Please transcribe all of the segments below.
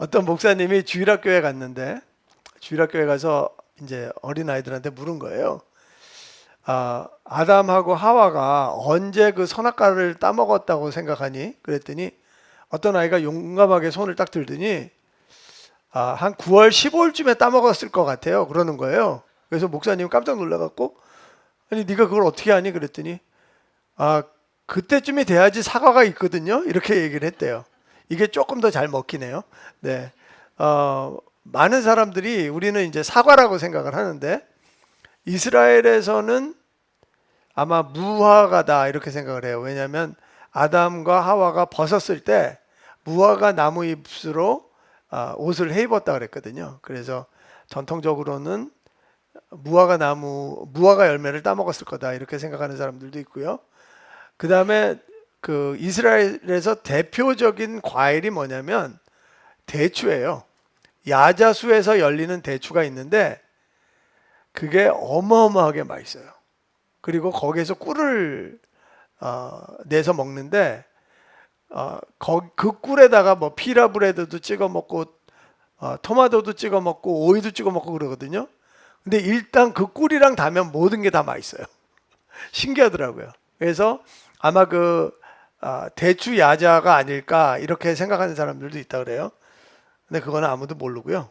어떤 목사님이 주일학교에 갔는데 주일학교에 가서 이제 어린아이들한테 물은 거예요. 아담하고 하와가 언제 그 선악과를 따먹었다고 생각하니? 그랬더니 어떤 아이가 용감하게 손을 딱 들더니 한 9월 15일쯤에 따먹었을 것 같아요. 그러는 거예요. 그래서 목사님 깜짝 놀라갖고 아니 네가 그걸 어떻게 하니? 그랬더니 아 그때쯤이 돼야지 사과가 있거든요. 이렇게 얘기를 했대요. 이게 조금 더 잘 먹히네요. 네. 많은 사람들이 우리는 이제 사과라고 생각을 하는데 이스라엘에서는 아마 무화과다 이렇게 생각을 해요. 왜냐하면 아담과 하와가 벗었을 때 무화과 나무 잎으로 옷을 해 입었다 그랬거든요. 그래서 전통적으로는 무화과 열매를 따먹었을 거다 이렇게 생각하는 사람들도 있고요. 그 다음에 그 이스라엘에서 대표적인 과일이 뭐냐면 대추예요. 야자수에서 열리는 대추가 있는데 그게 어마어마하게 맛있어요. 그리고 거기에서 꿀을 내서 먹는데 그 꿀에다가 뭐 피라브레드도 찍어 먹고 토마토도 찍어 먹고 오이도 찍어 먹고 그러거든요. 근데 일단 그 꿀이랑 닿으면 모든 게 다 맛있어요. 신기하더라고요. 그래서 아마 대추 야자가 아닐까 이렇게 생각하는 사람들도 있다 그래요. 근데 그거는 아무도 모르고요.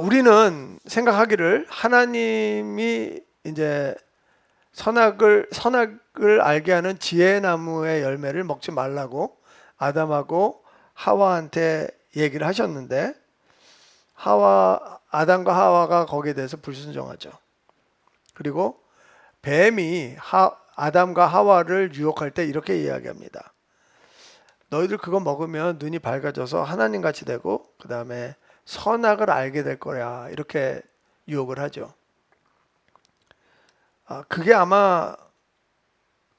우리는 생각하기를 하나님이 이제 선악을 알게 하는 지혜의 나무의 열매를 먹지 말라고 아담하고 하와한테 얘기를 하셨는데 아담과 하와가 거기에 대해서 불순종하죠. 그리고 뱀이 아담과 하와를 유혹할 때 이렇게 이야기합니다. 너희들 그거 먹으면 눈이 밝아져서 하나님 같이 되고 그 다음에 선악을 알게 될 거야 이렇게 유혹을 하죠. 그게 아마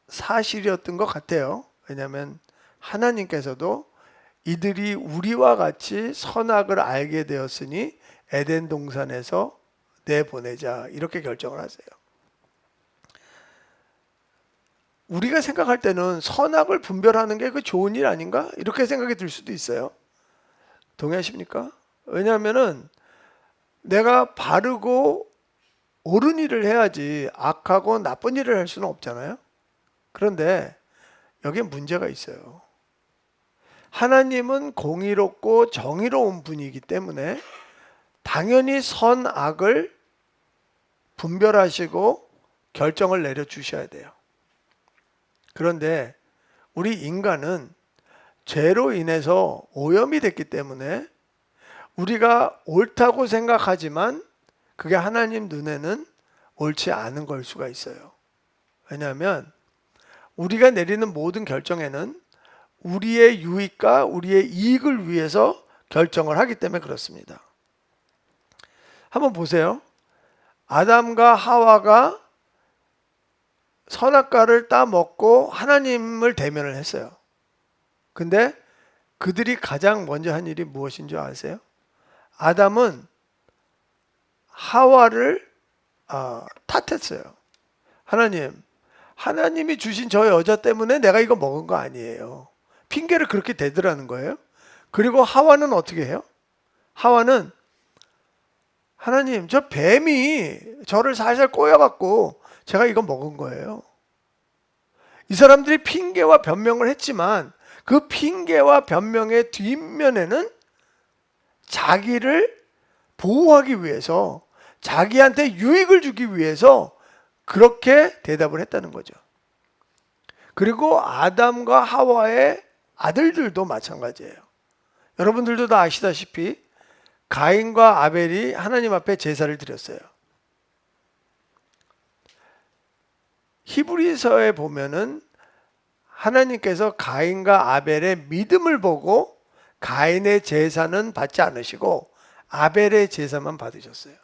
사실이었던 것 같아요. 왜냐하면 하나님께서도 이들이 우리와 같이 선악을 알게 되었으니 에덴 동산에서 내보내자 이렇게 결정을 하세요. 우리가 생각할 때는 선악을 분별하는 게 그 좋은 일 아닌가? 이렇게 생각이 들 수도 있어요. 동의하십니까? 왜냐하면은 내가 바르고 옳은 일을 해야지 악하고 나쁜 일을 할 수는 없잖아요. 그런데 여기에 문제가 있어요. 하나님은 공의롭고 정의로운 분이기 때문에 당연히 선악을 분별하시고 결정을 내려 주셔야 돼요. 그런데 우리 인간은 죄로 인해서 오염이 됐기 때문에 우리가 옳다고 생각하지만 그게 하나님 눈에는 옳지 않은 걸 수가 있어요. 왜냐하면 우리가 내리는 모든 결정에는 우리의 유익과 우리의 이익을 위해서 결정을 하기 때문에 그렇습니다. 한번 보세요. 아담과 하와가 선악과를 따먹고 하나님을 대면을 했어요. 근데 그들이 가장 먼저 한 일이 무엇인 줄 아세요? 아담은 하와를 탓했어요. 하나님이 주신 저 여자 때문에 내가 이거 먹은 거 아니에요. 핑계를 그렇게 대더라는 거예요. 그리고 하와는 어떻게 해요? 하와는 하나님, 저 뱀이 저를 살살 꼬여갖고 제가 이거 먹은 거예요. 이 사람들이 핑계와 변명을 했지만 그 핑계와 변명의 뒷면에는 자기를 보호하기 위해서 자기한테 유익을 주기 위해서 그렇게 대답을 했다는 거죠. 그리고 아담과 하와의 아들들도 마찬가지예요. 여러분들도 다 아시다시피 가인과 아벨이 하나님 앞에 제사를 드렸어요. 히브리서에 보면은 하나님께서 가인과 아벨의 믿음을 보고 가인의 제사는 받지 않으시고 아벨의 제사만 받으셨어요.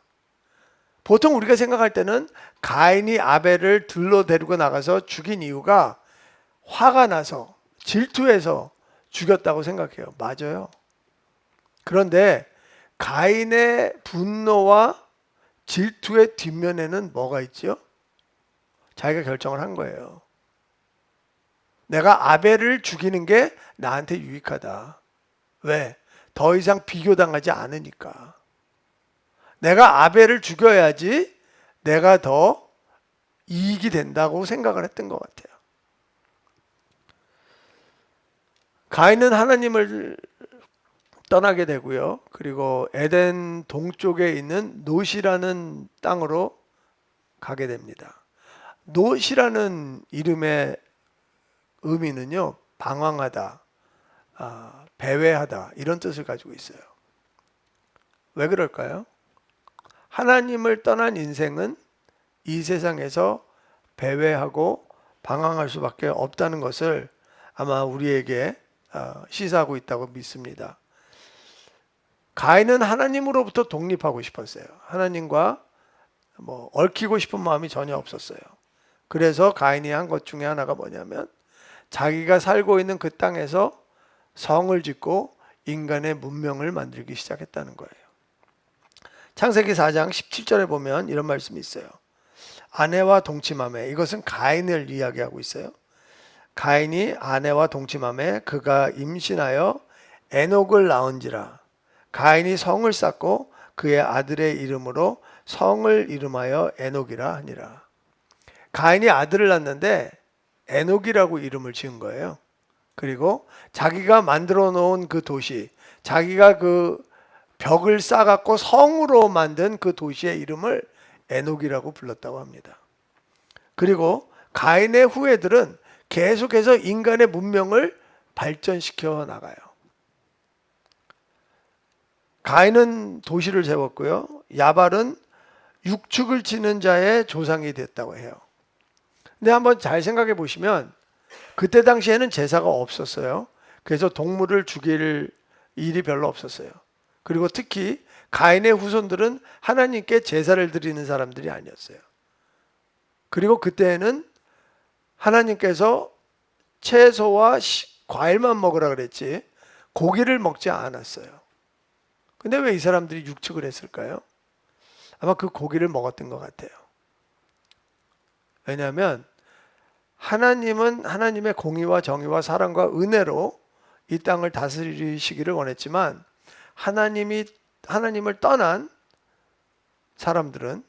보통 우리가 생각할 때는 가인이 아벨을 들로 데리고 나가서 죽인 이유가 화가 나서 질투해서 죽였다고 생각해요. 맞아요. 그런데 가인의 분노와 질투의 뒷면에는 뭐가 있죠? 자기가 결정을 한 거예요. 내가 아벨을 죽이는 게 나한테 유익하다. 왜? 더 이상 비교당하지 않으니까. 내가 아벨을 죽여야지 내가 더 이익이 된다고 생각을 했던 것 같아요. 가인은 하나님을 떠나게 되고요. 그리고 에덴 동쪽에 있는 놋이라는 땅으로 가게 됩니다. 놋이라는 이름의 의미는요, 방황하다, 배회하다 이런 뜻을 가지고 있어요. 왜 그럴까요? 하나님을 떠난 인생은 이 세상에서 배회하고 방황할 수밖에 없다는 것을 아마 우리에게 시사하고 있다고 믿습니다. 가인은 하나님으로부터 독립하고 싶었어요. 하나님과 얽히고 싶은 마음이 전혀 없었어요. 그래서 가인이 한 것 중에 하나가 뭐냐면 자기가 살고 있는 그 땅에서 성을 짓고 인간의 문명을 만들기 시작했다는 거예요. 창세기 4장 17절에 보면 이런 말씀이 있어요. 아내와 동침하매, 이것은 가인을 이야기하고 있어요. 가인이 아내와 동침하매 그가 임신하여 에녹을 낳은지라. 가인이 성을 쌓고 그의 아들의 이름으로 성을 이름하여 에녹이라 하니라. 가인이 아들을 낳는데 에녹이라고 이름을 지은 거예요. 그리고 자기가 만들어 놓은 그 도시, 자기가 그 벽을 쌓아갖고 성으로 만든 그 도시의 이름을 에녹이라고 불렀다고 합니다. 그리고 가인의 후예들은 계속해서 인간의 문명을 발전시켜 나가요. 가인은 도시를 세웠고요. 야발은 육축을 치는 자의 조상이 됐다고 해요. 근데 한번 잘 생각해 보시면 그때 당시에는 제사가 없었어요. 그래서 동물을 죽일 일이 별로 없었어요. 그리고 특히 가인의 후손들은 하나님께 제사를 드리는 사람들이 아니었어요. 그리고 그때는 하나님께서 채소와 과일만 먹으라 그랬지 고기를 먹지 않았어요. 근데 왜 이 사람들이 육축을 했을까요? 아마 그 고기를 먹었던 것 같아요. 왜냐하면 하나님은 하나님의 공의와 정의와 사랑과 은혜로 이 땅을 다스리시기를 원했지만 하나님을 떠난 사람들은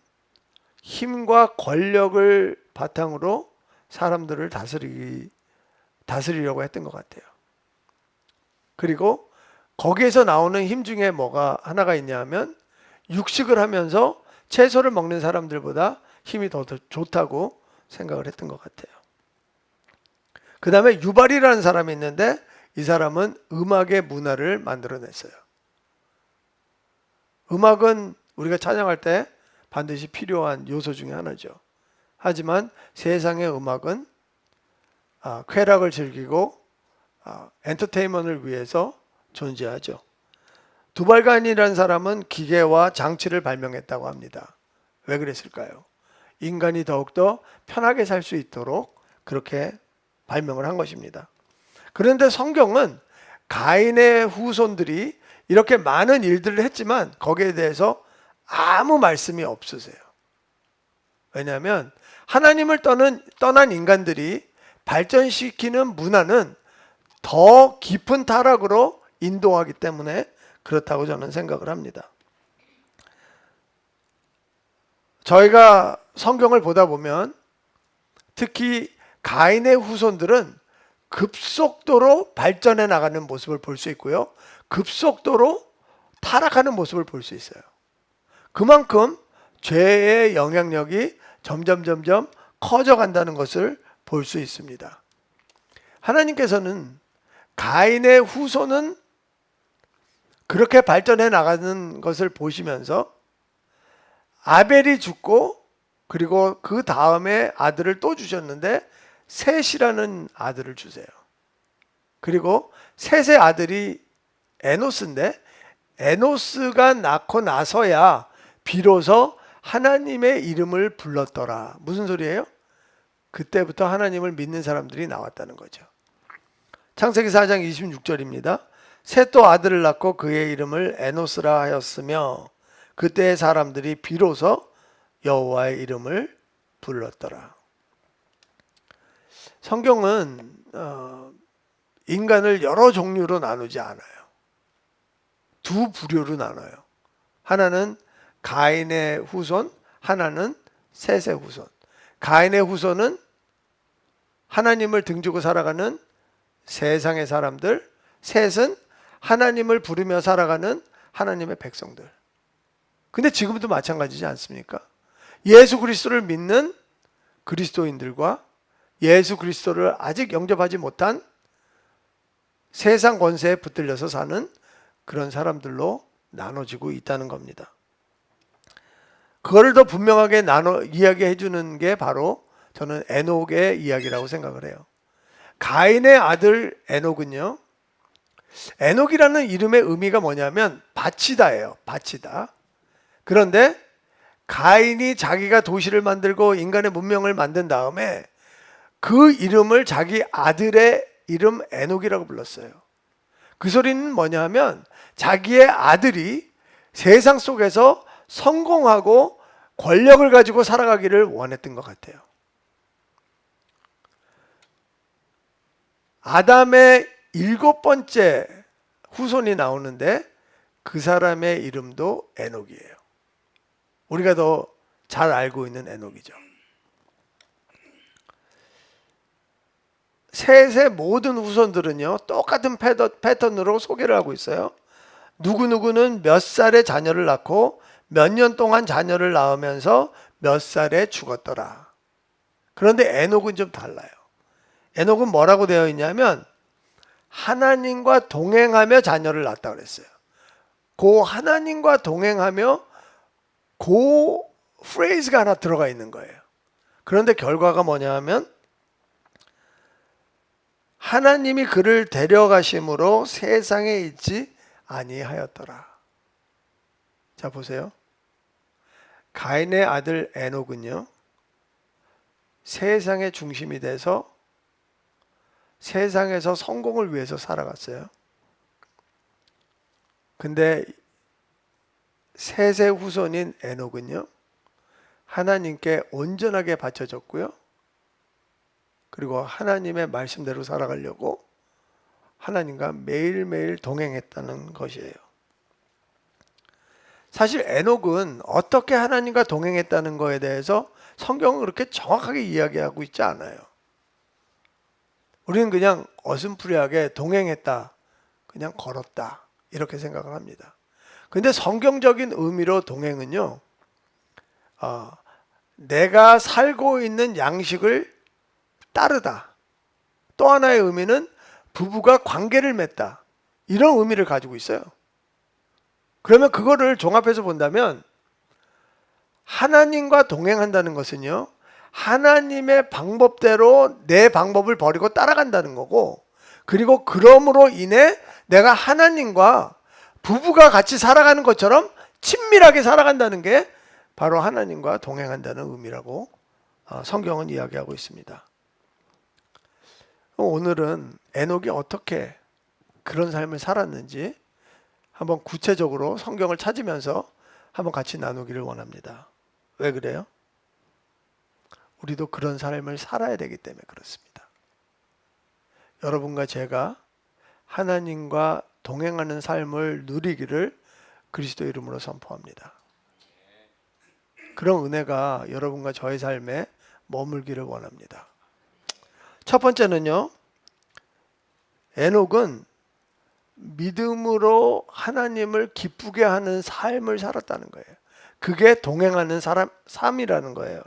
힘과 권력을 바탕으로 사람들을 다스리려고 했던 것 같아요. 그리고 거기에서 나오는 힘 중에 뭐가 하나가 있냐면 육식을 하면서 채소를 먹는 사람들보다 힘이 더 좋다고 생각을 했던 것 같아요. 그 다음에 유발이라는 사람이 있는데 이 사람은 음악의 문화를 만들어냈어요. 음악은 우리가 찬양할 때 반드시 필요한 요소 중에 하나죠. 하지만 세상의 음악은 쾌락을 즐기고 엔터테인먼트를 위해서 존재하죠. 두발간이라는 사람은 기계와 장치를 발명했다고 합니다. 왜 그랬을까요? 인간이 더욱더 편하게 살 수 있도록 그렇게 발명을 한 것입니다. 그런데 성경은 가인의 후손들이 이렇게 많은 일들을 했지만 거기에 대해서 아무 말씀이 없으세요. 왜냐하면 하나님을 떠난 인간들이 발전시키는 문화는 더 깊은 타락으로 인도하기 때문에 그렇다고 저는 생각을 합니다. 저희가 성경을 보다 보면 특히 가인의 후손들은 급속도로 발전해 나가는 모습을 볼 수 있고요. 급속도로 타락하는 모습을 볼 수 있어요. 그만큼 죄의 영향력이 점점 커져간다는 것을 볼 수 있습니다. 하나님께서는 가인의 후손은 그렇게 발전해 나가는 것을 보시면서 아벨이 죽고 그리고 그 다음에 아들을 또 주셨는데 셋이라는 아들을 주세요. 그리고 셋의 아들이 에노스인데 에노스가 낳고 나서야 비로소 하나님의 이름을 불렀더라. 무슨 소리예요? 그때부터 하나님을 믿는 사람들이 나왔다는 거죠. 창세기 4장 26절입니다. 셋도 아들을 낳고 그의 이름을 에노스라 하였으며 그때의 사람들이 비로소 여호와의 이름을 불렀더라. 성경은 인간을 여러 종류로 나누지 않아요. 두 부류로 나눠요. 하나는 가인의 후손, 하나는 셋의 후손. 가인의 후손은 하나님을 등지고 살아가는 세상의 사람들, 셋은 하나님을 부르며 살아가는 하나님의 백성들. 근데 지금도 마찬가지지 않습니까? 예수 그리스도를 믿는 그리스도인들과 예수 그리스도를 아직 영접하지 못한 세상 권세에 붙들려서 사는 그런 사람들로 나눠지고 있다는 겁니다. 그거를 더 분명하게 이야기해 주는 게 바로 저는 에녹의 이야기라고 생각을 해요. 가인의 아들 에녹은요, 에녹이라는 이름의 의미가 뭐냐면 바치다예요. 바치다. 그런데 가인이 자기가 도시를 만들고 인간의 문명을 만든 다음에 그 이름을 자기 아들의 이름 에녹이라고 불렀어요. 그 소리는 뭐냐면 자기의 아들이 세상 속에서 성공하고 권력을 가지고 살아가기를 원했던 것 같아요. 아담의 7번째 후손이 나오는데 그 사람의 이름도 에녹이에요. 우리가 더 잘 알고 있는 에녹이죠. 셋의 모든 후손들은요, 똑같은 패턴으로 소개를 하고 있어요. 누구누구는 몇 살에 자녀를 낳고 몇 년 동안 자녀를 낳으면서 몇 살에 죽었더라. 그런데 에녹은 좀 달라요. 에녹은 뭐라고 되어 있냐면 하나님과 동행하며 자녀를 낳았다 그랬어요. 그 하나님과 동행하며 그 프레이즈가 하나 들어가 있는 거예요. 그런데 결과가 뭐냐 하면 하나님이 그를 데려가심으로 세상에 있지 아니하였더라. 자, 보세요. 가인의 아들 에녹은요, 세상의 중심이 돼서 세상에서 성공을 위해서 살아갔어요. 근데 셋의 후손인 에녹은요, 하나님께 온전하게 바쳐졌고요. 그리고 하나님의 말씀대로 살아가려고 하나님과 매일매일 동행했다는 것이에요. 사실 에녹은 어떻게 하나님과 동행했다는 것에 대해서 성경은 그렇게 정확하게 이야기하고 있지 않아요. 우리는 그냥 어슴푸레하게 동행했다, 그냥 걸었다 이렇게 생각을 합니다. 근데 성경적인 의미로 동행은요, 내가 살고 있는 양식을 따르다. 또 하나의 의미는 부부가 관계를 맺다. 이런 의미를 가지고 있어요. 그러면 그거를 종합해서 본다면 하나님과 동행한다는 것은요, 하나님의 방법대로 내 방법을 버리고 따라간다는 거고, 그리고 그럼으로 인해 내가 하나님과 부부가 같이 살아가는 것처럼 친밀하게 살아간다는 게 바로 하나님과 동행한다는 의미라고 성경은 이야기하고 있습니다. 오늘은 에녹이 어떻게 그런 삶을 살았는지 한번 구체적으로 성경을 찾으면서 한번 같이 나누기를 원합니다. 왜 그래요? 우리도 그런 삶을 살아야 되기 때문에 그렇습니다. 여러분과 제가 하나님과 동행하는 삶을 누리기를 그리스도 이름으로 선포합니다. 그런 은혜가 여러분과 저의 삶에 머물기를 원합니다. 첫 번째는요, 에녹은 믿음으로 하나님을 기쁘게 하는 삶을 살았다는 거예요. 그게 동행하는 삶이라는 거예요.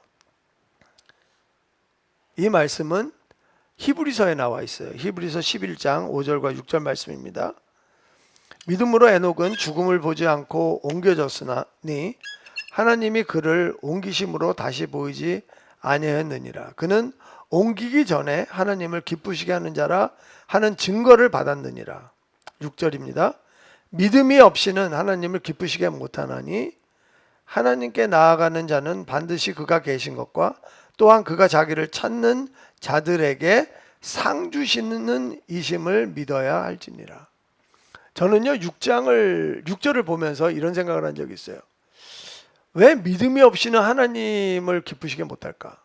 이 말씀은 히브리서에 나와 있어요. 히브리서 11장 5절과 6절 말씀입니다. 믿음으로 에녹은 죽음을 보지 않고 옮겨졌으니 하나님이 그를 옮기심으로 다시 보이지 아니하였느니라. 그는 옮기기 전에 하나님을 기쁘시게 하는 자라 하는 증거를 받았느니라. 6절입니다. 믿음이 없이는 하나님을 기쁘시게 못하나니 하나님께 나아가는 자는 반드시 그가 계신 것과 또한 그가 자기를 찾는 자들에게 상 주시는 이심을 믿어야 할지니라. 저는요 6절을 보면서 이런 생각을 한 적이 있어요. 왜 믿음이 없이는 하나님을 기쁘시게 못할까?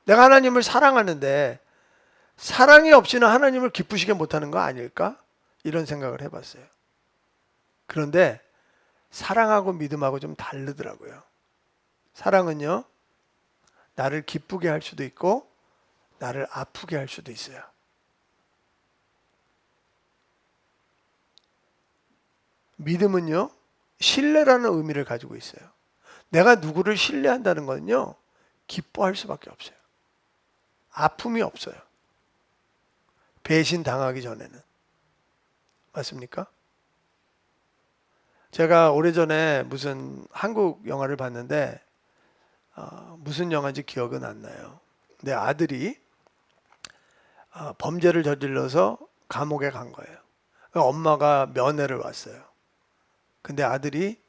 내가 하나님을 사랑하는데 사랑이 없이는 하나님을 기쁘시게 못하는 거 아닐까? 이런 생각을 해봤어요. 그런데 사랑하고 믿음하고 좀 다르더라고요. 사랑은요, 나를 기쁘게 할 수도 있고 나를 아프게 할 수도 있어요. 믿음은요, 신뢰라는 의미를 가지고 있어요. 내가 누구를 신뢰한다는 건요, 기뻐할 수밖에 없어요. 아픔이 없어요. 배신 당하기 전에는. 맞습니까? 제가 오래전에 무슨 한국 영화를 봤는데 무슨 영화인지 기억은 안 나요. 내 아들이 범죄를 저질러서 감옥에 간 거예요. 엄마가 면회를 왔어요. 근데 아들이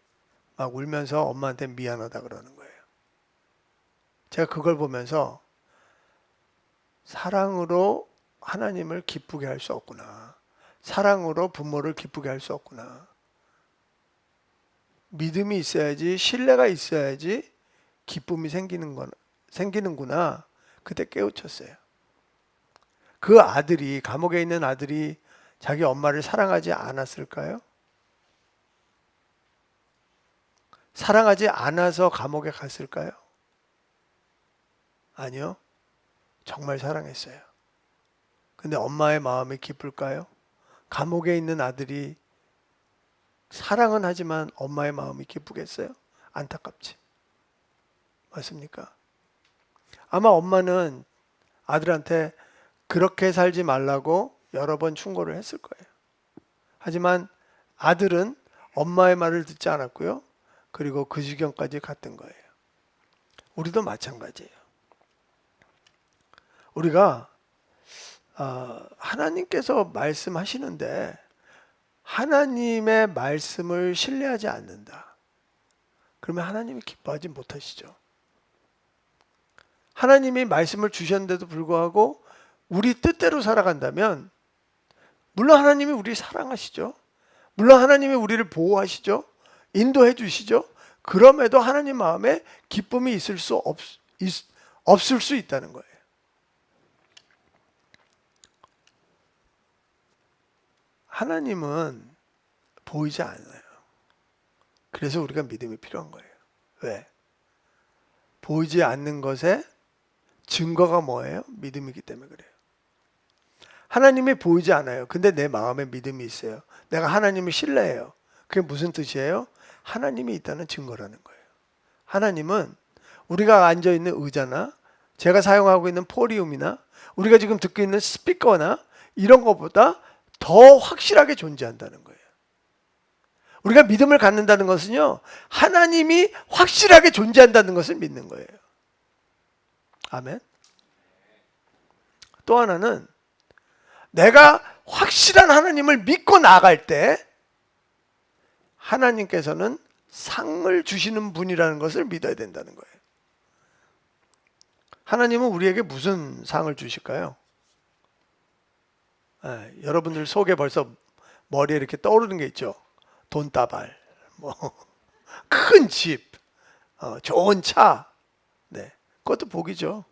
막 울면서 엄마한테 미안하다 그러는 거예요. 제가 그걸 보면서 사랑으로 하나님을 기쁘게 할 수 없구나. 사랑으로 부모를 기쁘게 할 수 없구나. 믿음이 있어야지, 신뢰가 있어야지 기쁨이 생기는구나. 그때 깨우쳤어요. 그 아들이, 감옥에 있는 아들이 자기 엄마를 사랑하지 않았을까요? 사랑하지 않아서 감옥에 갔을까요? 아니요. 정말 사랑했어요. 근데 엄마의 마음이 기쁠까요? 감옥에 있는 아들이 사랑은 하지만 엄마의 마음이 기쁘겠어요? 안타깝지. 맞습니까? 아마 엄마는 아들한테 그렇게 살지 말라고 여러 번 충고를 했을 거예요. 하지만 아들은 엄마의 말을 듣지 않았고요. 그리고 그 지경까지 갔던 거예요. 우리도 마찬가지예요. 우리가 하나님께서 말씀하시는데 하나님의 말씀을 신뢰하지 않는다. 그러면 하나님이 기뻐하지 못하시죠. 하나님이 말씀을 주셨는데도 불구하고 우리 뜻대로 살아간다면 물론 하나님이 우리를 사랑하시죠. 물론 하나님이 우리를 보호하시죠. 인도해 주시죠. 그럼에도 하나님 마음에 기쁨이 없을 수 있다는 거예요. 하나님은 보이지 않아요. 그래서 우리가 믿음이 필요한 거예요. 왜? 보이지 않는 것에 증거가 뭐예요? 믿음이기 때문에 그래요. 하나님이 보이지 않아요. 근데 내 마음에 믿음이 있어요. 내가 하나님을 신뢰해요. 그게 무슨 뜻이에요? 하나님이 있다는 증거라는 거예요. 하나님은 우리가 앉아있는 의자나 제가 사용하고 있는 포리움이나 우리가 지금 듣고 있는 스피커나 이런 것보다 더 확실하게 존재한다는 거예요. 우리가 믿음을 갖는다는 것은요, 하나님이 확실하게 존재한다는 것을 믿는 거예요. 아멘. 또 하나는 내가 확실한 하나님을 믿고 나아갈 때 하나님께서는 상을 주시는 분이라는 것을 믿어야 된다는 거예요. 하나님은 우리에게 무슨 상을 주실까요? 여러분들 속에 벌써 머리에 이렇게 떠오르는 게 있죠. 돈다발, 뭐 큰 집, 좋은 차. 네, 그것도 복이죠.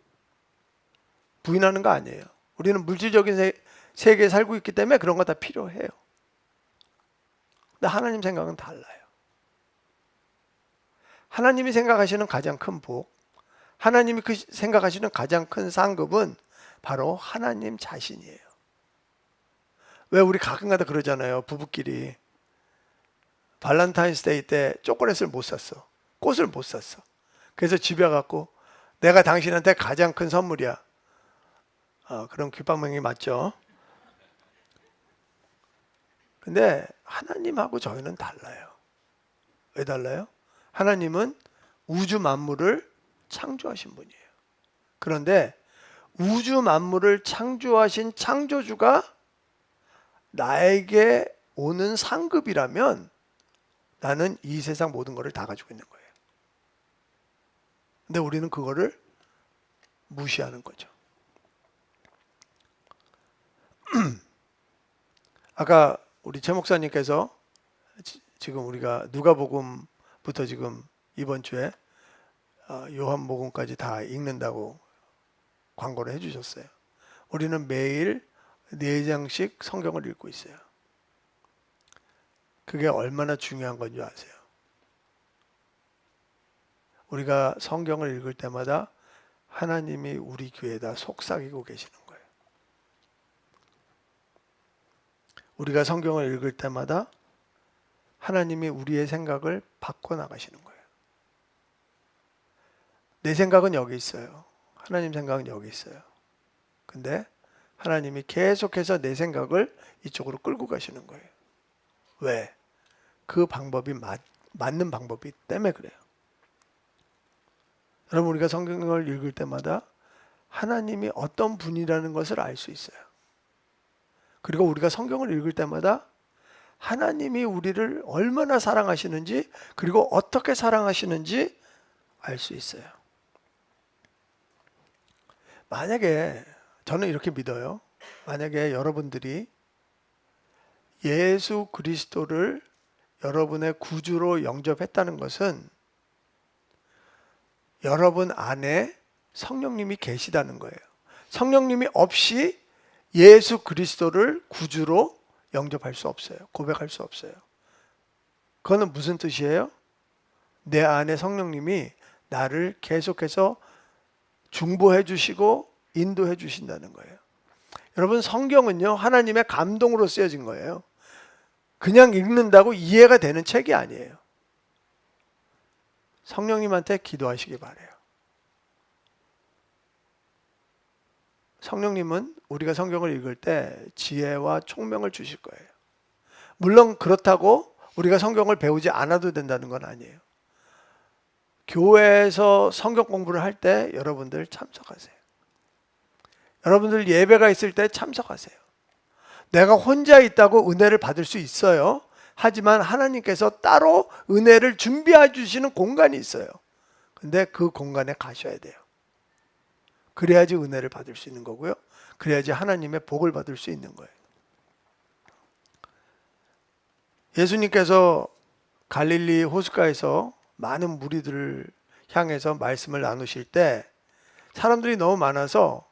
부인하는 거 아니에요. 우리는 물질적인 세계에 살고 있기 때문에 그런 거 다 필요해요. 근데 하나님 생각은 달라요. 하나님이 생각하시는 가장 큰 복, 하나님이 생각하시는 가장 큰 상급은 바로 하나님 자신이에요. 왜 우리 가끔가다 그러잖아요. 부부끼리 발렌타인스데이 때 초콜릿을 못 샀어. 꽃을 못 샀어. 그래서 집에 갖고 내가 당신한테 가장 큰 선물이야. 그럼 귓방망이 맞죠? 근데 하나님하고 저희는 달라요. 왜 달라요? 하나님은 우주 만물을 창조하신 분이에요. 그런데 우주 만물을 창조하신 창조주가 나에게 오는 상급이라면 나는 이 세상 모든 것을 다 가지고 있는 거예요. 근데 우리는 그거를 무시하는 거죠. 아까 우리 최 목사님께서 지금 우리가 누가복음부터 지금 이번 주에 요한복음까지 다 읽는다고 광고를 해주셨어요. 우리는 매일 4장씩 성경을 읽고 있어요. 그게 얼마나 중요한 건지 아세요? 우리가 성경을 읽을 때마다 하나님이 우리 교회에다 속삭이고 계시는 거예요. 우리가 성경을 읽을 때마다 하나님이 우리의 생각을 바꿔나가시는 거예요. 내 생각은 여기 있어요. 하나님 생각은 여기 있어요. 근데 하나님이 계속해서 내 생각을 이쪽으로 끌고 가시는 거예요. 왜? 그 방법이 맞는 방법이기 때문에 그래요. 여러분, 우리가 성경을 읽을 때마다 하나님이 어떤 분이라는 것을 알 수 있어요. 그리고 우리가 성경을 읽을 때마다 하나님이 우리를 얼마나 사랑하시는지, 그리고 어떻게 사랑하시는지 알 수 있어요. 만약에 저는 이렇게 믿어요. 만약에 여러분들이 예수 그리스도를 여러분의 구주로 영접했다는 것은 여러분 안에 성령님이 계시다는 거예요. 성령님이 없이 예수 그리스도를 구주로 영접할 수 없어요. 고백할 수 없어요. 그거는 무슨 뜻이에요? 내 안에 성령님이 나를 계속해서 중보해 주시고 인도해 주신다는 거예요. 여러분, 성경은요, 하나님의 감동으로 쓰여진 거예요. 그냥 읽는다고 이해가 되는 책이 아니에요. 성령님한테 기도하시기 바라요. 성령님은 우리가 성경을 읽을 때 지혜와 총명을 주실 거예요. 물론 그렇다고 우리가 성경을 배우지 않아도 된다는 건 아니에요. 교회에서 성경 공부를 할 때 여러분들 참석하세요. 여러분들 예배가 있을 때 참석하세요. 내가 혼자 있다고 은혜를 받을 수 있어요. 하지만 하나님께서 따로 은혜를 준비해 주시는 공간이 있어요. 근데 그 공간에 가셔야 돼요. 그래야지 은혜를 받을 수 있는 거고요. 그래야지 하나님의 복을 받을 수 있는 거예요. 예수님께서 갈릴리 호숫가에서 많은 무리들을 향해서 말씀을 나누실 때 사람들이 너무 많아서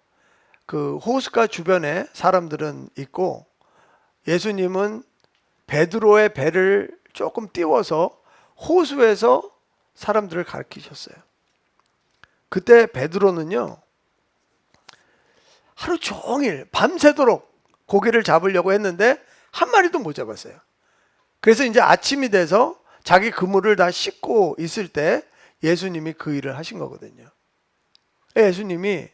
그 호숫가 주변에 사람들은 있고 예수님은 베드로의 배를 조금 띄워서 호수에서 사람들을 가르치셨어요. 그때 베드로는요, 하루 종일 밤새도록 고기를 잡으려고 했는데 한 마리도 못 잡았어요. 그래서 이제 아침이 돼서 자기 그물을 다 씻고 있을 때 예수님이 그 일을 하신 거거든요. 예수님이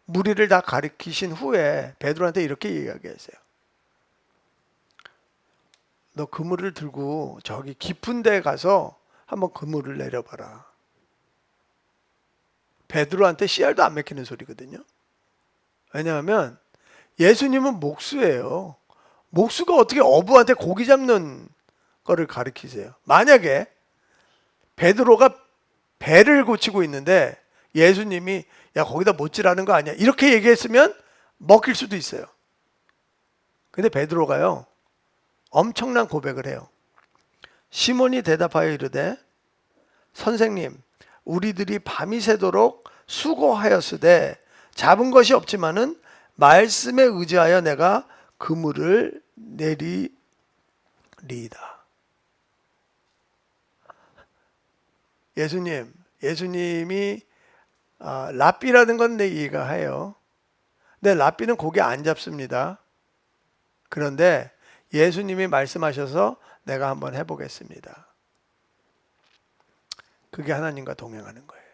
무리를 다 가르치신 후에 베드로한테 이렇게 이야기했어요. 너 그물을 들고 저기 깊은 데 가서 한번 그물을 내려봐라. 베드로한테 씨알도 안 맥히는 소리거든요. 왜냐하면 예수님은 목수예요. 목수가 어떻게 어부한테 고기 잡는 거를 가르치세요? 만약에 베드로가 배를 고치고 있는데 예수님이 야 거기다 못질하는 거 아니야 이렇게 얘기했으면 먹힐 수도 있어요. 근데 베드로가요 엄청난 고백을 해요. 시몬이 대답하여 이르되 선생님 우리들이 밤이 새도록 수고하였으되 잡은 것이 없지만은 말씀에 의지하여 내가 그물을 내리리이다. 예수님이 랍비라는 건 내 이해가 해요. 근데 랍비는 고기 안 잡습니다. 그런데 예수님이 말씀하셔서 내가 한번 해보겠습니다. 그게 하나님과 동행하는 거예요.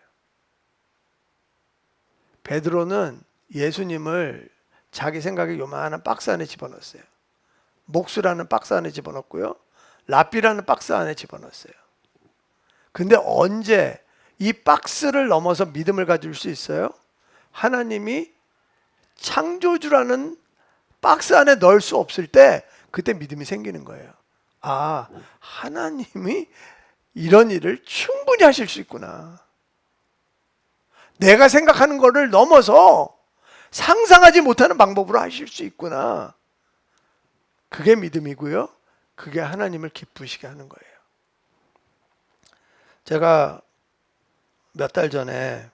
베드로는 예수님을 자기 생각에 요만한 박스 안에 집어넣었어요. 목수라는 박스 안에 집어넣었고요. 랍비라는 박스 안에 집어넣었어요. 근데 언제 이 박스를 넘어서 믿음을 가질 수 있어요? 하나님이 창조주라는 박스 안에 넣을 수 없을 때 그때 믿음이 생기는 거예요. 아, 하나님이 이런 일을 충분히 하실 수 있구나. 내가 생각하는 거를 넘어서 상상하지 못하는 방법으로 하실 수 있구나. 그게 믿음이고요. 그게 하나님을 기쁘시게 하는 거예요. 제가 몇 달 전에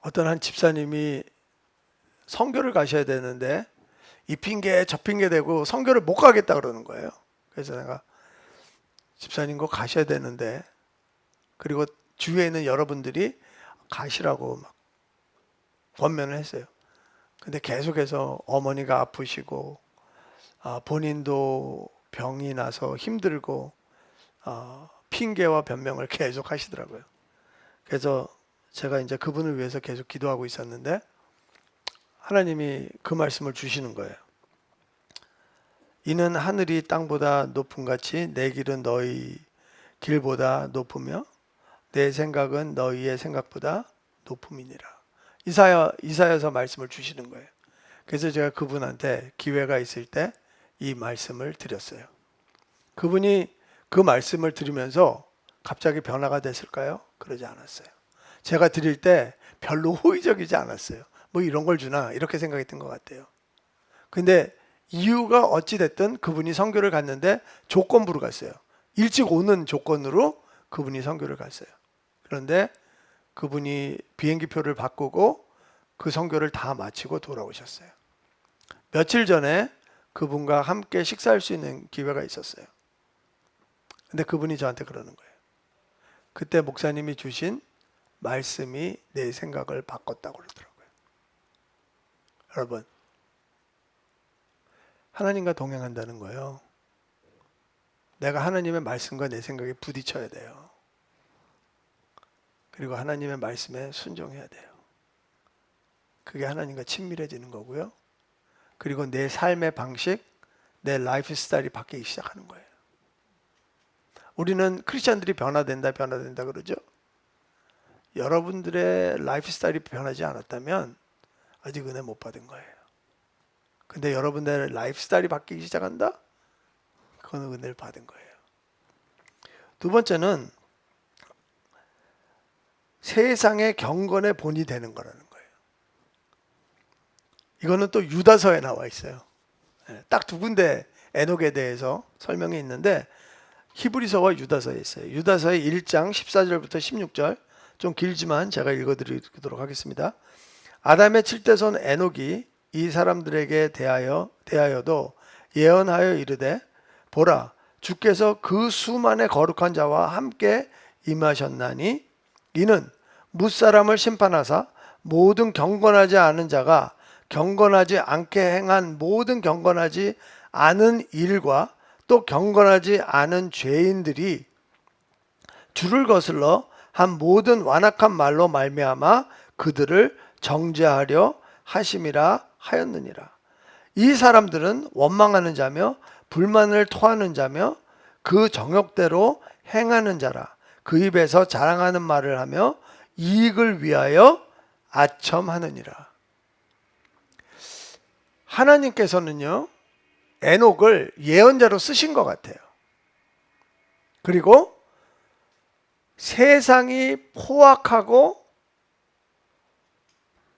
어떤 한 집사님이 선교를 가셔야 되는데 이 핑계 저 핑계 대고 선교를 못 가겠다 그러는 거예요. 그래서 내가 집사님 거 가셔야 되는데, 그리고 주위에 있는 여러분들이 가시라고 막 권면을 했어요. 근데 계속해서 어머니가 아프시고 본인도 병이 나서 힘들고 핑계와 변명을 계속 하시더라고요. 그래서 제가 이제 그분을 위해서 계속 기도하고 있었는데 하나님이 그 말씀을 주시는 거예요. 이는 하늘이 땅보다 높음 같이 내 길은 너희 길보다 높으며 내 생각은 너희의 생각보다 높음이니라. 이사야서 말씀을 주시는 거예요. 그래서 제가 그분한테 기회가 있을 때 이 말씀을 드렸어요. 그분이 그 말씀을 들으면서 갑자기 변화가 됐을까요? 그러지 않았어요. 제가 드릴 때 별로 호의적이지 않았어요. 뭐 이런 걸 주나 이렇게 생각했던 것 같아요. 근데 이유가 어찌 됐든 그분이 선교를 갔는데 조건부로 갔어요. 일찍 오는 조건으로 그분이 선교를 갔어요. 그런데 그분이 비행기표를 바꾸고 그 선교를 다 마치고 돌아오셨어요. 며칠 전에 그분과 함께 식사할 수 있는 기회가 있었어요. 근데 그분이 저한테 그러는 거예요. 그때 목사님이 주신 말씀이 내 생각을 바꿨다고 그러더라고요. 여러분, 하나님과 동행한다는 거예요. 내가 하나님의 말씀과 내 생각에 부딪혀야 돼요. 그리고 하나님의 말씀에 순종해야 돼요. 그게 하나님과 친밀해지는 거고요. 그리고 내 삶의 방식, 내 라이프 스타일이 바뀌기 시작하는 거예요. 우리는 크리스찬들이 변화된다 그러죠. 여러분들의 라이프 스타일이 변하지 않았다면 아직 은혜 못 받은 거예요. 근데 여러분들의 라이프 스타일이 바뀌기 시작한다? 그건 은혜를 받은 거예요. 두 번째는 세상의 경건의 본이 되는 거라는 거예요. 이거는 또 유다서에 나와 있어요. 딱 두 군데 에녹에 대해서 설명이 있는데 히브리서와 유다서에 있어요. 유다서의 1장 14절부터 16절, 좀 길지만 제가 읽어드리도록 하겠습니다. 아담의 7대손 에녹이 이 사람들에게 대하여도 예언하여 이르되 보라, 주께서 그 수만의 거룩한 자와 함께 임하셨나니 이는 뭇사람을 심판하사 모든 경건하지 않은 자가 경건하지 않게 행한 모든 경건하지 않은 일과 또 경건하지 않은 죄인들이 주를 거슬러 한 모든 완악한 말로 말미암아 그들을 정죄하려 하심이라 하였느니라. 이 사람들은 원망하는 자며 불만을 토하는 자며 그 정욕대로 행하는 자라. 그 입에서 자랑하는 말을 하며 이익을 위하여 아첨하느니라. 하나님께서는요, 에녹을 예언자로 쓰신 것 같아요. 그리고 세상이 포악하고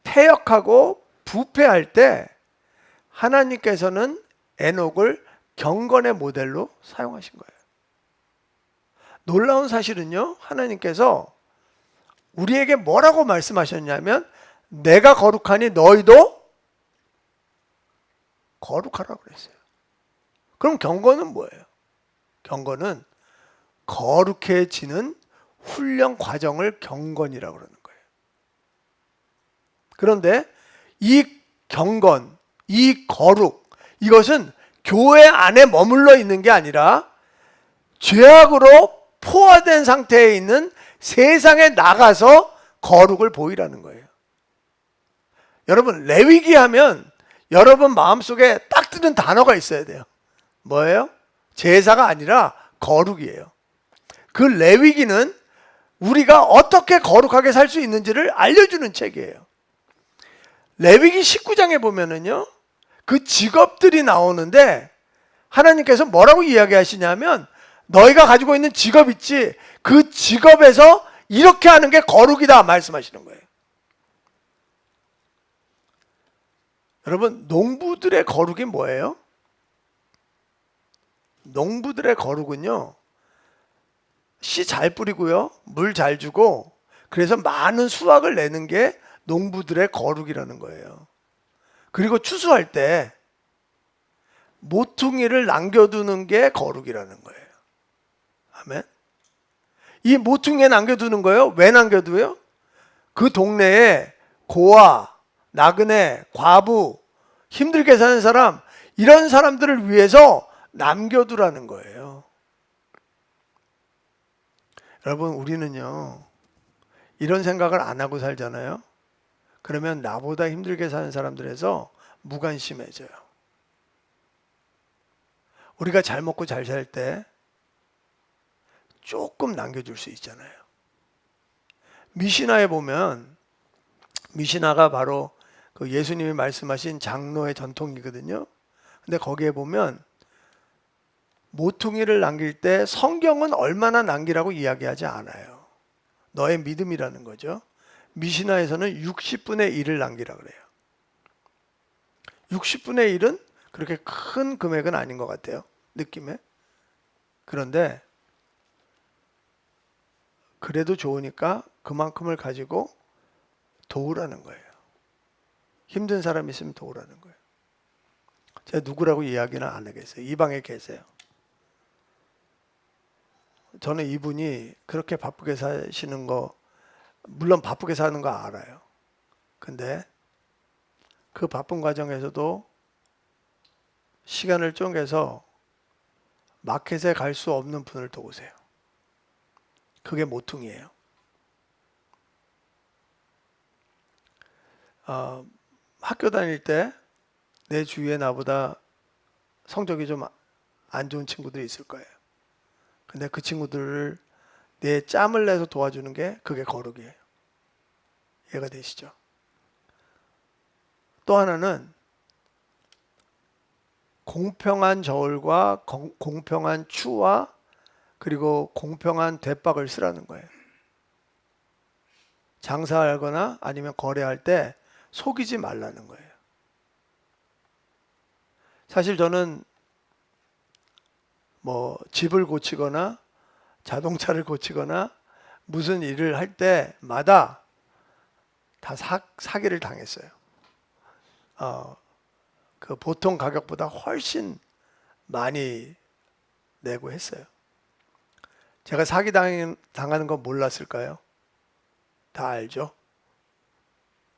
패역하고 부패할 때 하나님께서는 에녹을 경건의 모델로 사용하신 거예요. 놀라운 사실은요, 하나님께서 우리에게 뭐라고 말씀하셨냐면 내가 거룩하니 너희도 거룩하라고 그랬어요. 그럼 경건은 뭐예요? 경건은 거룩해지는 훈련 과정을 경건이라고 그러는 거예요. 그런데 이 경건, 이 거룩, 이것은 교회 안에 머물러 있는 게 아니라 죄악으로 포화된 상태에 있는 세상에 나가서 거룩을 보이라는 거예요. 여러분, 레위기 하면 여러분 마음속에 딱 드는 단어가 있어야 돼요. 뭐예요? 제사가 아니라 거룩이에요. 그 레위기는 우리가 어떻게 거룩하게 살 수 있는지를 알려주는 책이에요. 레위기 19장에 보면은요, 그 직업들이 나오는데 하나님께서 뭐라고 이야기하시냐면 너희가 가지고 있는 직업 있지, 그 직업에서 이렇게 하는 게 거룩이다 말씀하시는 거예요. 여러분, 농부들의 거룩이 뭐예요? 농부들의 거룩은요, 씨 잘 뿌리고요, 물 잘 주고, 그래서 많은 수확을 내는 게 농부들의 거룩이라는 거예요. 그리고 추수할 때 모퉁이를 남겨두는 게 거룩이라는 거예요. 아멘. 이 모퉁이에 남겨두는 거예요. 왜 남겨두요? 그 동네에 고아, 나그네, 과부, 힘들게 사는 사람, 이런 사람들을 위해서 남겨두라는 거예요. 여러분, 우리는요, 이런 생각을 안 하고 살잖아요. 그러면 나보다 힘들게 사는 사람들에서 무관심해져요. 우리가 잘 먹고 잘 살 때 조금 남겨줄 수 있잖아요. 미시나에 보면, 미시나가 바로 그 예수님이 말씀하신 장로의 전통이거든요. 근데 거기에 보면 모퉁이를 남길 때 성경은 얼마나 남기라고 이야기하지 않아요. 너의 믿음이라는 거죠. 미시나에서는 60분의 1을 남기라 그래요. 60분의 1은 그렇게 큰 금액은 아닌 것 같아요. 느낌에. 그런데 그래도 좋으니까 그만큼을 가지고 도우라는 거예요. 힘든 사람 있으면 도우라는 거예요. 제가 누구라고 이야기는 안 하겠어요. 이 방에 계세요. 저는 이분이 그렇게 바쁘게 사시는 거, 물론 바쁘게 사는 거 알아요. 근데 그 바쁜 과정에서도 시간을 쪼개서 마켓에 갈 수 없는 분을 도우세요. 그게 모퉁이에요. 학교 다닐 때 내 주위에 나보다 성적이 좀 안 좋은 친구들이 있을 거예요. 근데 그 친구들을 내 짬을 내서 도와주는 게 그게 거룩이에요. 이해가 되시죠? 또 하나는 공평한 저울과 공평한 추와 그리고 공평한 대박을 쓰라는 거예요. 장사하거나 아니면 거래할 때 속이지 말라는 거예요. 사실 저는 뭐 집을 고치거나 자동차를 고치거나 무슨 일을 할 때마다 다 사기를 당했어요. 그 보통 가격보다 훨씬 많이 내고 했어요. 제가 사기 당하는 거 몰랐을까요? 다 알죠?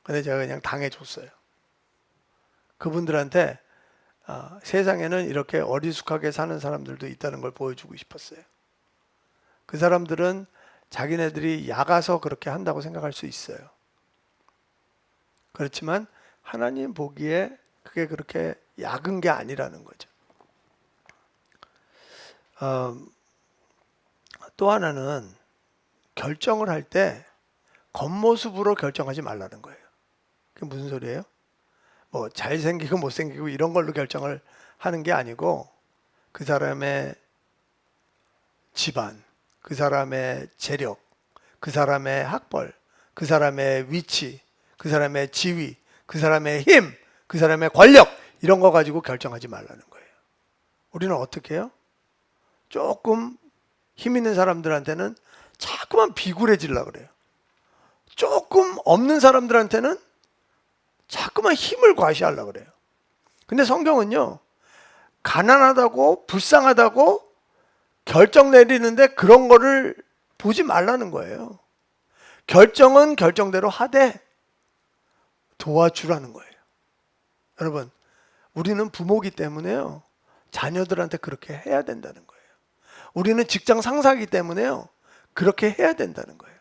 근데 제가 그냥 당해줬어요. 그분들한테 세상에는 이렇게 어리숙하게 사는 사람들도 있다는 걸 보여주고 싶었어요. 그 사람들은 자기네들이 약아서 그렇게 한다고 생각할 수 있어요. 그렇지만 하나님 보기에 그게 그렇게 약은 게 아니라는 거죠. 또 하나는 결정을 할 때 겉모습으로 결정하지 말라는 거예요. 그게 무슨 소리예요? 뭐 잘생기고 못생기고 이런 걸로 결정을 하는 게 아니고 그 사람의 집안, 그 사람의 재력, 그 사람의 학벌, 그 사람의 위치, 그 사람의 지위, 그 사람의 힘, 그 사람의 권력 이런 거 가지고 결정하지 말라는 거예요. 우리는 어떻게 해요? 조금 힘 있는 사람들한테는 자꾸만 비굴해지려고 그래요. 조금 없는 사람들한테는 자꾸만 힘을 과시하려고 그래요. 근데 성경은요, 가난하다고 불쌍하다고 결정 내리는데 그런 거를 보지 말라는 거예요. 결정은 결정대로 하되 도와주라는 거예요. 여러분, 우리는 부모기 때문에요, 자녀들한테 그렇게 해야 된다는 거예요. 우리는 직장 상사이기 때문에요, 그렇게 해야 된다는 거예요.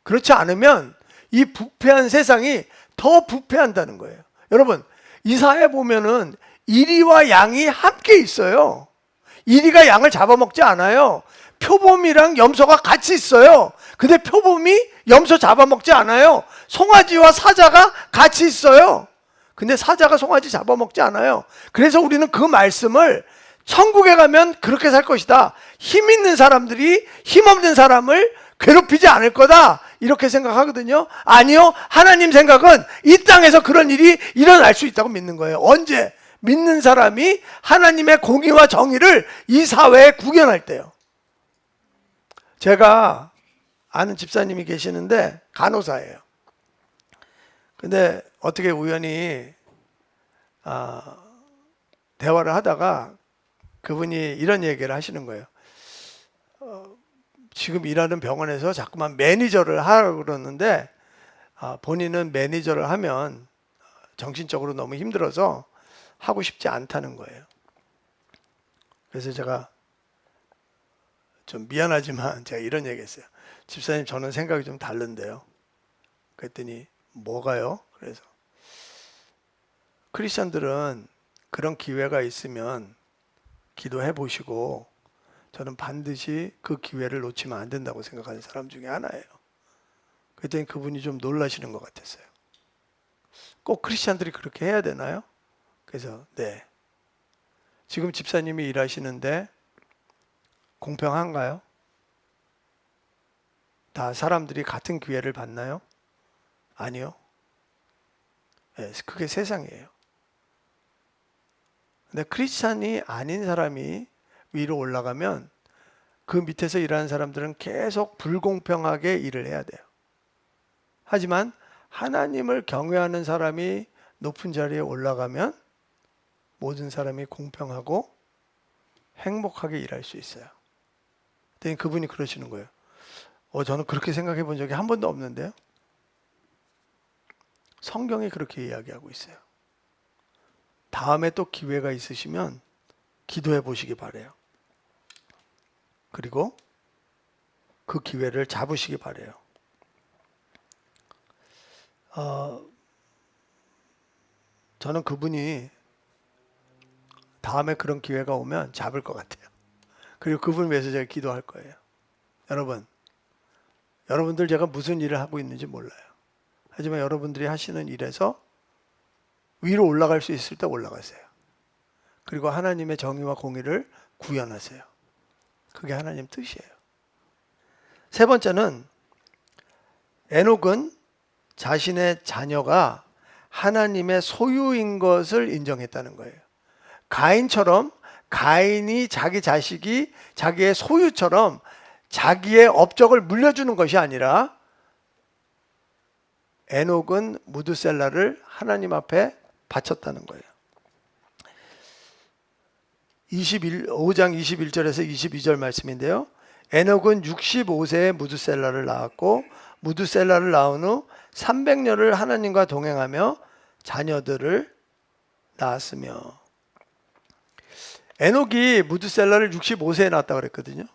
그렇지 않으면 이 부패한 세상이 더 부패한다는 거예요. 여러분, 이 사회 보면은 이리와 양이 함께 있어요. 이리가 양을 잡아먹지 않아요. 표범이랑 염소가 같이 있어요. 근데 표범이 염소 잡아먹지 않아요. 송아지와 사자가 같이 있어요. 근데 사자가 송아지 잡아먹지 않아요. 그래서 우리는 그 말씀을 천국에 가면 그렇게 살 것이다. 힘 있는 사람들이 힘 없는 사람을 괴롭히지 않을 거다. 이렇게 생각하거든요. 아니요. 하나님 생각은 이 땅에서 그런 일이 일어날 수 있다고 믿는 거예요. 언제? 믿는 사람이 하나님의 공의와 정의를 이 사회에 구현할 때요. 제가 아는 집사님이 계시는데 간호사예요. 근데 어떻게 우연히 대화를 하다가 그분이 이런 얘기를 하시는 거예요. 지금 일하는 병원에서 자꾸만 매니저를 하라고 그러는데 본인은 매니저를 하면 정신적으로 너무 힘들어서 하고 싶지 않다는 거예요. 그래서 제가 좀 미안하지만 제가 이런 얘기 했어요. 집사님, 저는 생각이 좀 다른데요. 그랬더니 뭐가요? 그래서 크리스천들은 그런 기회가 있으면 기도해 보시고 저는 반드시 그 기회를 놓치면 안 된다고 생각하는 사람 중에 하나예요. 그랬더니 그분이 좀 놀라시는 것 같았어요. 꼭 크리스천들이 그렇게 해야 되나요? 그래서 네. 지금 집사님이 일하시는데 공평한가요? 다 사람들이 같은 기회를 받나요? 아니요. 네, 그게 세상이에요. 근데 크리스찬이 아닌 사람이 위로 올라가면 그 밑에서 일하는 사람들은 계속 불공평하게 일을 해야 돼요. 하지만 하나님을 경외하는 사람이 높은 자리에 올라가면 모든 사람이 공평하고 행복하게 일할 수 있어요. 그랬더니 그분이 그러시는 거예요. 저는 그렇게 생각해 본 적이 한 번도 없는데요. 성경이 그렇게 이야기하고 있어요. 다음에 또 기회가 있으시면 기도해 보시기 바래요. 그리고 그 기회를 잡으시기 바래요. 저는 그분이 다음에 그런 기회가 오면 잡을 것 같아요. 그리고 그분을 위해서 제가 기도할 거예요. 여러분들 제가 무슨 일을 하고 있는지 몰라요. 하지만 여러분들이 하시는 일에서 위로 올라갈 수 있을 때 올라가세요. 그리고 하나님의 정의와 공의를 구현하세요. 그게 하나님 뜻이에요. 세 번째는 에녹은 자신의 자녀가 하나님의 소유인 것을 인정했다는 거예요. 가인처럼 가인이 자기 자식이 자기의 소유처럼 자기의 업적을 물려주는 것이 아니라 에녹은 무드셀라를 하나님 앞에 바쳤다는 거예요. 5장 21절에서 22절 말씀인데요. 에녹은 65세에 무드셀라를 낳았고 무드셀라를 낳은 후 300년을 하나님과 동행하며 자녀들을 낳았으며. 에녹이 무드셀라를 65세에 낳았다 그랬거든요.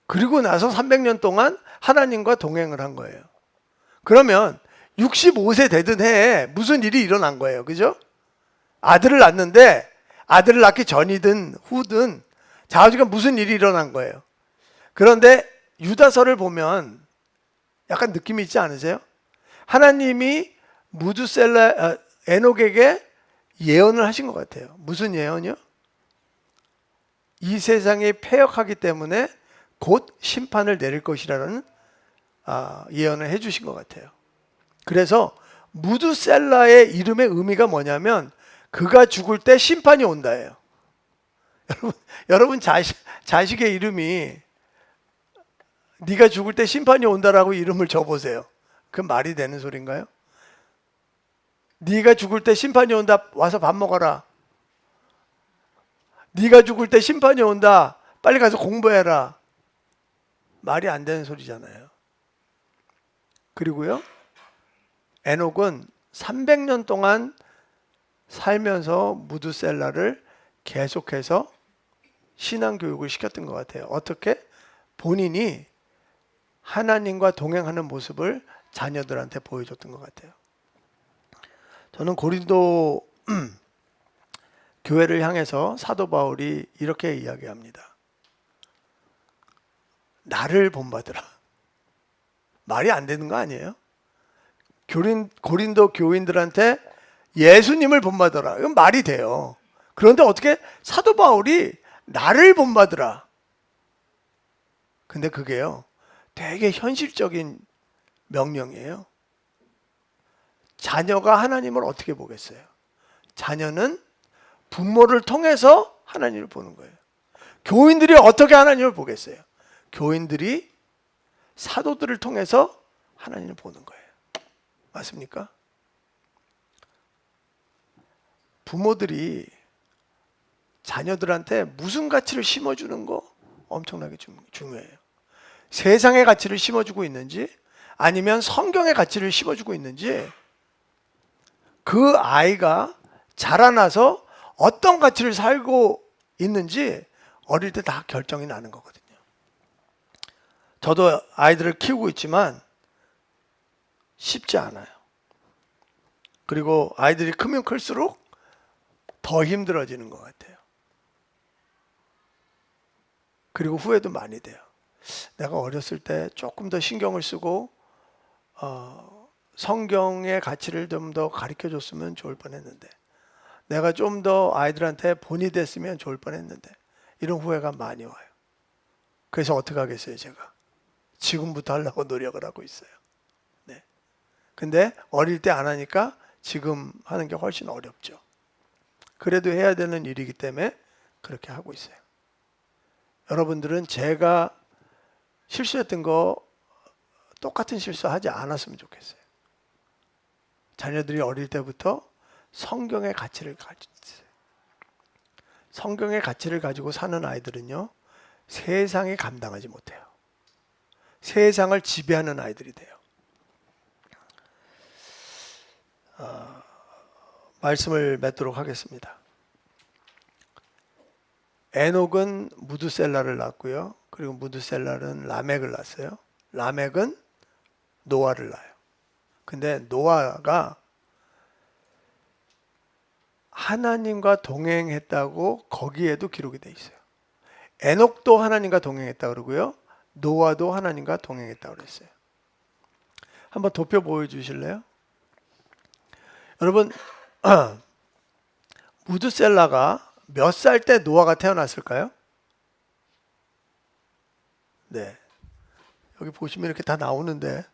그리고 나서 300년 동안 하나님과 동행을 한 거예요. 그러면 65세 되던 해에 무슨 일이 일어난 거예요. 그죠? 아들을 낳는데 아들을 낳기 전이든 후든 자주가 무슨 일이 일어난 거예요. 그런데 유다서를 보면 약간 느낌이 있지 않으세요? 하나님이 에녹에게 예언을 하신 것 같아요. 무슨 예언이요? 이 세상이 패역하기 때문에 곧 심판을 내릴 것이라는 예언을 해주신 것 같아요. 그래서 무드셀라의 이름의 의미가 뭐냐면 그가 죽을 때 심판이 온다예요. 여러분 자식의 이름이 네가 죽을 때 심판이 온다라고 이름을 줘보세요. 그 말이 되는 소린가요? 네가 죽을 때 심판이 온다. 와서 밥 먹어라. 네가 죽을 때 심판이 온다. 빨리 가서 공부해라. 말이 안 되는 소리잖아요. 그리고요, 에녹은 300년 동안 살면서 무드셀라를 계속해서 신앙교육을 시켰던 것 같아요. 어떻게? 본인이 하나님과 동행하는 모습을 자녀들한테 보여줬던 것 같아요. 저는 고린도 교회를 향해서 사도 바울이 이렇게 이야기합니다. 나를 본받으라. 말이 안 되는 거 아니에요? 고린도 교인들한테 예수님을 본받아라. 이건 말이 돼요. 그런데 어떻게 사도 바울이 나를 본받으라. 근데 그게요, 되게 현실적인 명령이에요. 자녀가 하나님을 어떻게 보겠어요? 자녀는 부모를 통해서 하나님을 보는 거예요. 교인들이 어떻게 하나님을 보겠어요? 교인들이 사도들을 통해서 하나님을 보는 거예요. 맞습니까? 부모들이 자녀들한테 무슨 가치를 심어주는 거 엄청나게 중요해요. 세상의 가치를 심어주고 있는지 아니면 성경의 가치를 심어주고 있는지, 그 아이가 자라나서 어떤 가치를 살고 있는지 어릴 때 다 결정이 나는 거거든요. 저도 아이들을 키우고 있지만 쉽지 않아요. 그리고 아이들이 크면 클수록 더 힘들어지는 것 같아요. 그리고 후회도 많이 돼요. 내가 어렸을 때 조금 더 신경을 쓰고 성경의 가치를 좀 더 가르쳐 줬으면 좋을 뻔했는데, 내가 좀 더 아이들한테 본이 됐으면 좋을 뻔했는데, 이런 후회가 많이 와요. 그래서 어떻게 하겠어요? 제가 지금부터 하려고 노력을 하고 있어요. 네. 근데 어릴 때 안 하니까 지금 하는 게 훨씬 어렵죠. 그래도 해야 되는 일이기 때문에 그렇게 하고 있어요. 여러분들은 제가 실수했던 거 똑같은 실수하지 않았으면 좋겠어요. 자녀들이 어릴 때부터 성경의 가치를 가지고 있어요. 성경의 가치를 가지고 사는 아이들은요, 세상에 감당하지 못해요. 세상을 지배하는 아이들이 돼요. 말씀을 맺도록 하겠습니다. 에녹은 무드셀라를 낳았고요. 그리고 무드셀라는 라멕을 낳았어요. 라멕은 노아를 낳아요. 근데 노아가 하나님과 동행했다고 거기에도 기록이 돼 있어요. 에녹도 하나님과 동행했다 그러고요. 노아도 하나님과 동행했다 그랬어요. 한번 도표 보여주실래요? 여러분, 무드셀라가 몇 살 때 노아가 태어났을까요? 네, 여기 보시면 이렇게 다 나오는데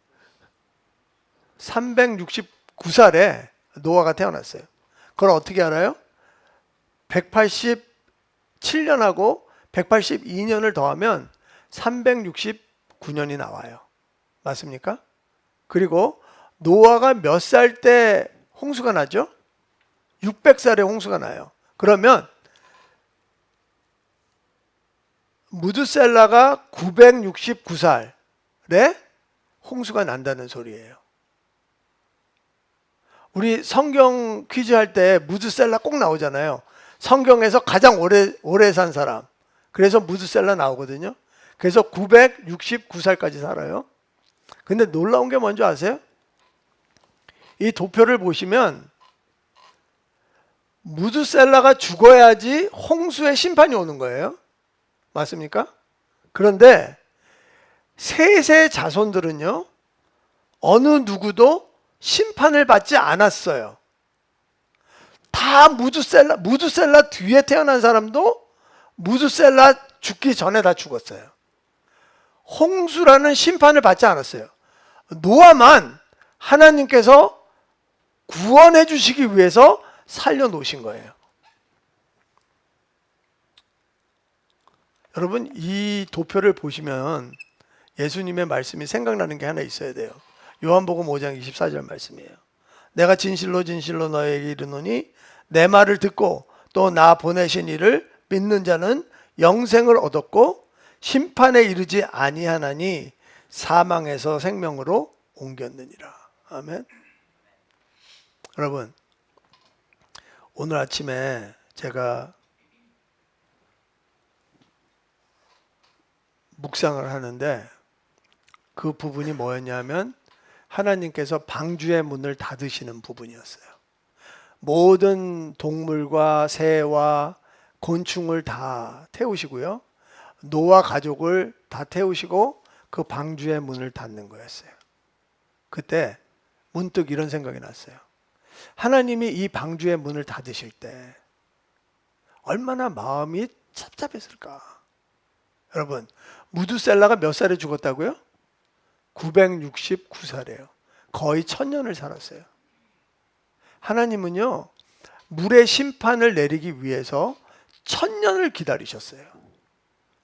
369살에 노아가 태어났어요. 그걸 어떻게 알아요? 187년하고 182년을 더하면 369년이 나와요. 맞습니까? 그리고 노아가 몇 살 때 홍수가 나죠? 600살에 홍수가 나요. 그러면 무드셀라가 969살에 홍수가 난다는 소리예요. 우리 성경 퀴즈 할 때 무드셀라 꼭 나오잖아요. 성경에서 가장 오래 산 사람. 그래서 무드셀라 나오거든요. 그래서 969살까지 살아요. 근데 놀라운 게 뭔지 아세요? 이 도표를 보시면 무드셀라가 죽어야지 홍수의 심판이 오는 거예요. 맞습니까? 그런데 셋의 자손들은요, 어느 누구도 심판을 받지 않았어요. 다 무드셀라 뒤에 태어난 사람도 무드셀라 죽기 전에 다 죽었어요. 홍수라는 심판을 받지 않았어요. 노아만 하나님께서 구원해 주시기 위해서 살려놓으신 거예요. 여러분, 이 도표를 보시면 예수님의 말씀이 생각나는 게 하나 있어야 돼요. 요한복음 5장 24절 말씀이에요. 내가 진실로 진실로 너에게 이르노니 내 말을 듣고 또 나 보내신 이를 믿는 자는 영생을 얻었고 심판에 이르지 아니하나니 사망에서 생명으로 옮겼느니라. 아멘. 여러분, 오늘 아침에 제가 묵상을 하는데 그 부분이 뭐였냐면 하나님께서 방주의 문을 닫으시는 부분이었어요. 모든 동물과 새와 곤충을 다 태우시고요. 노아 가족을 다 태우시고 그 방주의 문을 닫는 거였어요. 그때 문득 이런 생각이 났어요. 하나님이 이 방주의 문을 닫으실 때 얼마나 마음이 찹찹했을까. 여러분, 무드셀라가 몇 살에 죽었다고요? 969살이에요. 거의 1000년을 살았어요. 하나님은요, 물의 심판을 내리기 위해서 1000년을 기다리셨어요.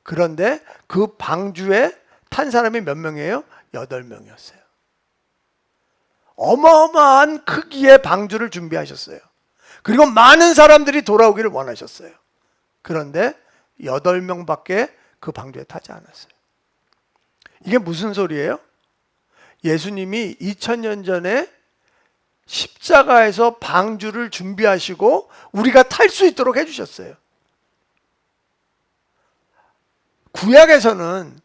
그런데 그 방주에 탄 사람이 몇 명이에요? 8명이었어요. 어마어마한 크기의 방주를 준비하셨어요. 그리고 많은 사람들이 돌아오기를 원하셨어요. 그런데 8명밖에 그 방주에 타지 않았어요. 이게 무슨 소리예요? 예수님이 2000년 전에 십자가에서 방주를 준비하시고 우리가 탈 수 있도록 해주셨어요. 구약에서는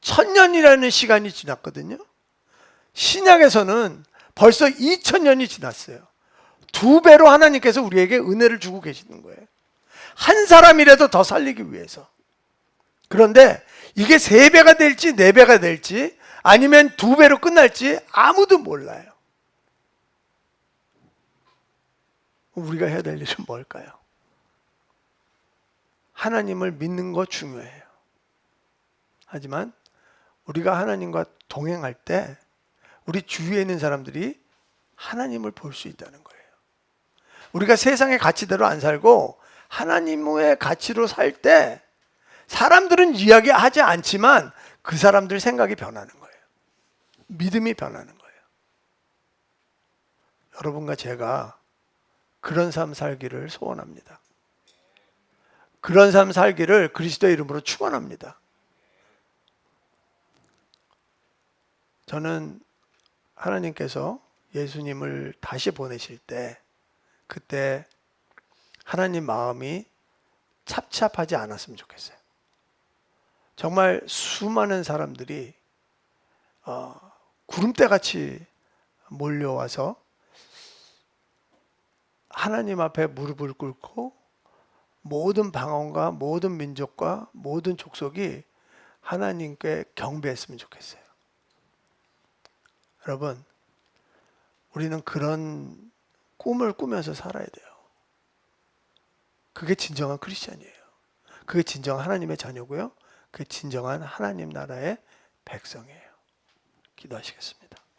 1000년이라는 시간이 지났거든요. 신약에서는 벌써 2000년이 지났어요. 2배로 하나님께서 우리에게 은혜를 주고 계시는 거예요. 한 사람이라도 더 살리기 위해서. 그런데 이게 3배가 될지 4배가 될지 아니면 2배로 끝날지 아무도 몰라요. 우리가 해야 될 일은 뭘까요? 하나님을 믿는 거 중요해요. 하지만 우리가 하나님과 동행할 때 우리 주위에 있는 사람들이 하나님을 볼 수 있다는 거예요. 우리가 세상의 가치대로 안 살고 하나님의 가치로 살 때 사람들은 이야기하지 않지만 그 사람들 생각이 변하는 거예요. 믿음이 변하는 거예요. 여러분과 제가 그런 삶 살기를 소원합니다. 그런 삶 살기를 그리스도의 이름으로 축원합니다. 저는 하나님께서 예수님을 다시 보내실 때 그때 하나님 마음이 찹찹하지 않았으면 좋겠어요. 정말 수많은 사람들이 구름대같이 몰려와서 하나님 앞에 무릎을 꿇고 모든 방언과 모든 민족과 모든 족속이 하나님께 경배했으면 좋겠어요. 여러분, 우리는 그런 꿈을 꾸면서 살아야 돼요. 그게 진정한 크리스찬이에요. 그게 진정한 하나님의 자녀고요. 그게 진정한 하나님 나라의 백성이에요. 기도하시겠습니다.